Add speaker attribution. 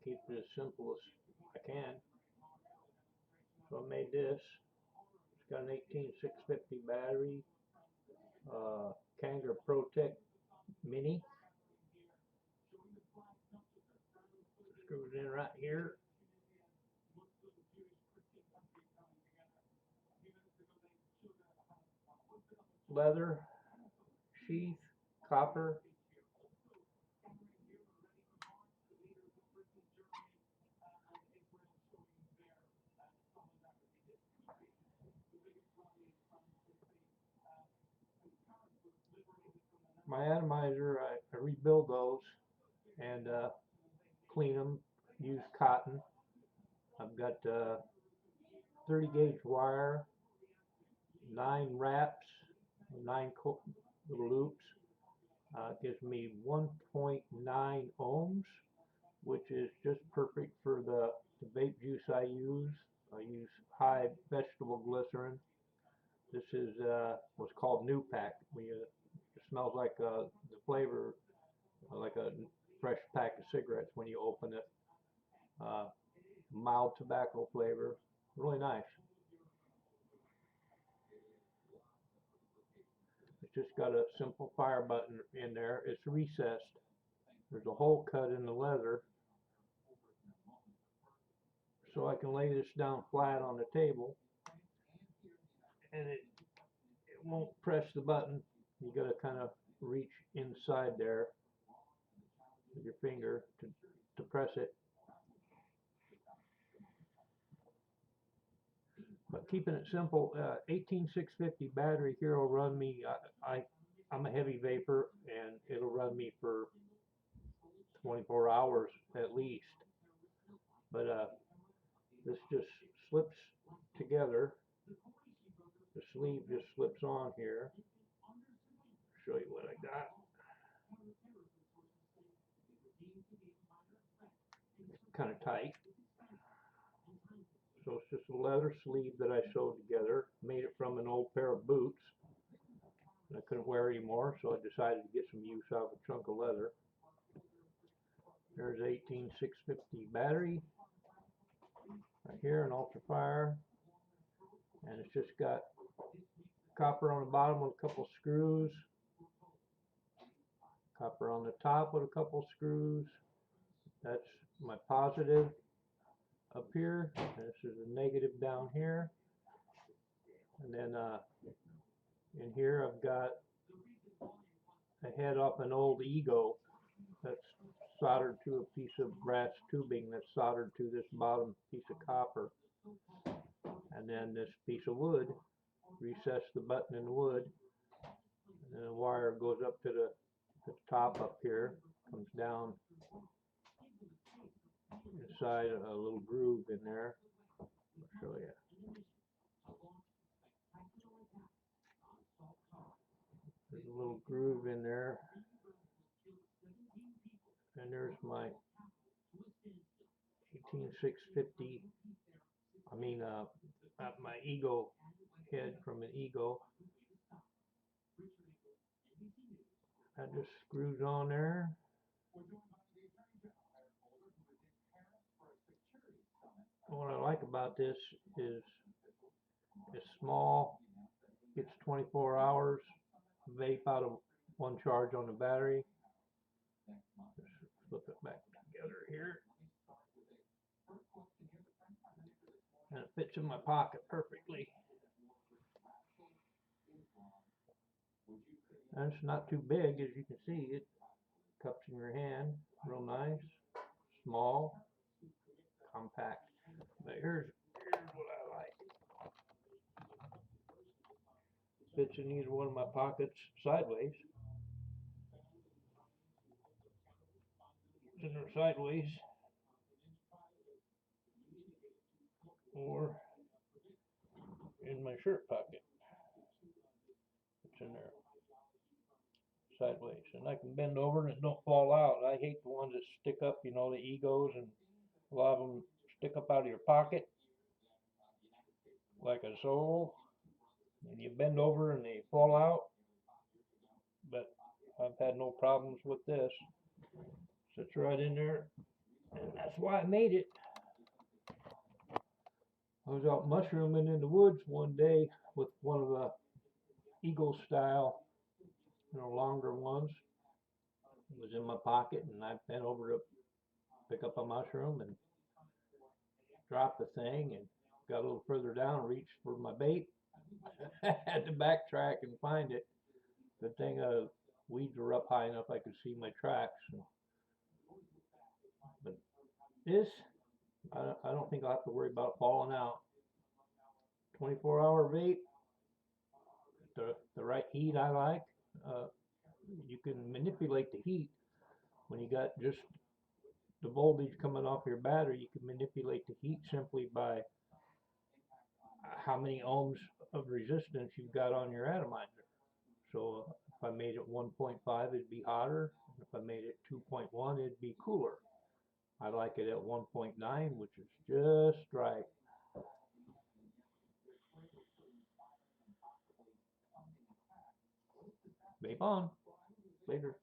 Speaker 1: keep it as simple as I can. So I made this. It's got an 18650 battery, Kangaroo Protect Mini. Screws in right here. Leather sheath, copper. My atomizer, I rebuild those and clean them, use cotton. I've got 30 gauge wire, 9 wraps, 9 little loops. Gives me 1.9 ohms, which is just perfect for the vape juice I use. I use high vegetable glycerin. This is what's called New Pack. It smells like the flavor, like a fresh pack of cigarettes when you open it. Mild tobacco flavor, really nice. It's just got a simple fire button in there. It's recessed. There's a hole cut in the leather, so I can lay this down flat on the table, and it won't press the button. You got to kind of reach inside there with your finger to press it. But keeping it simple, 18650 battery here will run me. I'm a heavy vapor, and it'll run me for 24 hours at least. But this just slips together. The sleeve just slips on here. Show you what I got. Kind of tight. So it's just a leather sleeve that I sewed together. Made it from an old pair of boots I couldn't wear anymore, so I decided to get some use out of a chunk of leather. There's 18650 battery right here, an ultra fire, and it's just got copper on the bottom with a couple screws, copper on the top with a couple screws. That's my positive up here, and this is a negative down here. And then in here I've got a head off an old Ego that's soldered to a piece of brass tubing that's soldered to this bottom piece of copper. And then this piece of wood, recess the button in the wood, and then the wire goes up to the top up here, comes down inside a little groove in there. I'll show you. There's a little groove in there, and there's my 18650. I mean, my Ego head from an Ego. That just screws on there. What I like about this is it's small, gets 24 hours, vape out of one charge on the battery. Just flip it back together here. And it fits in my pocket perfectly. And it's not too big, as you can see. It cups in your hand, real nice, small, compact. But here's what I like. Fits in either one of my pockets sideways. It's in there sideways, or in my shirt pocket. It's in there sideways, and I can bend over and it don't fall out. I hate the ones that stick up, you know, the Egos, and a lot of them stick up out of your pocket like a sole, and you bend over and they fall out. But I've had no problems with this. Sits right in there, And that's why I made it. I was out mushrooming in the woods one day with one of the Eagle style, longer ones. It was in my pocket, and I bent over to pick up a mushroom and dropped the thing, and got a little further down, reached for my bait. Had to backtrack and find it. Good thing weeds were up high enough I could see my tracks. But this, I don't think I'll have to worry about falling out. 24-hour vape, the right heat I like. You can manipulate the heat when you got just the voltage coming off your battery. You can manipulate the heat simply by how many ohms of resistance you've got on your atomizer. So if I made it 1.5, it'd be hotter. If I made it 2.1, it'd be cooler. I like it at 1.9, which is just right. Vape on. Later.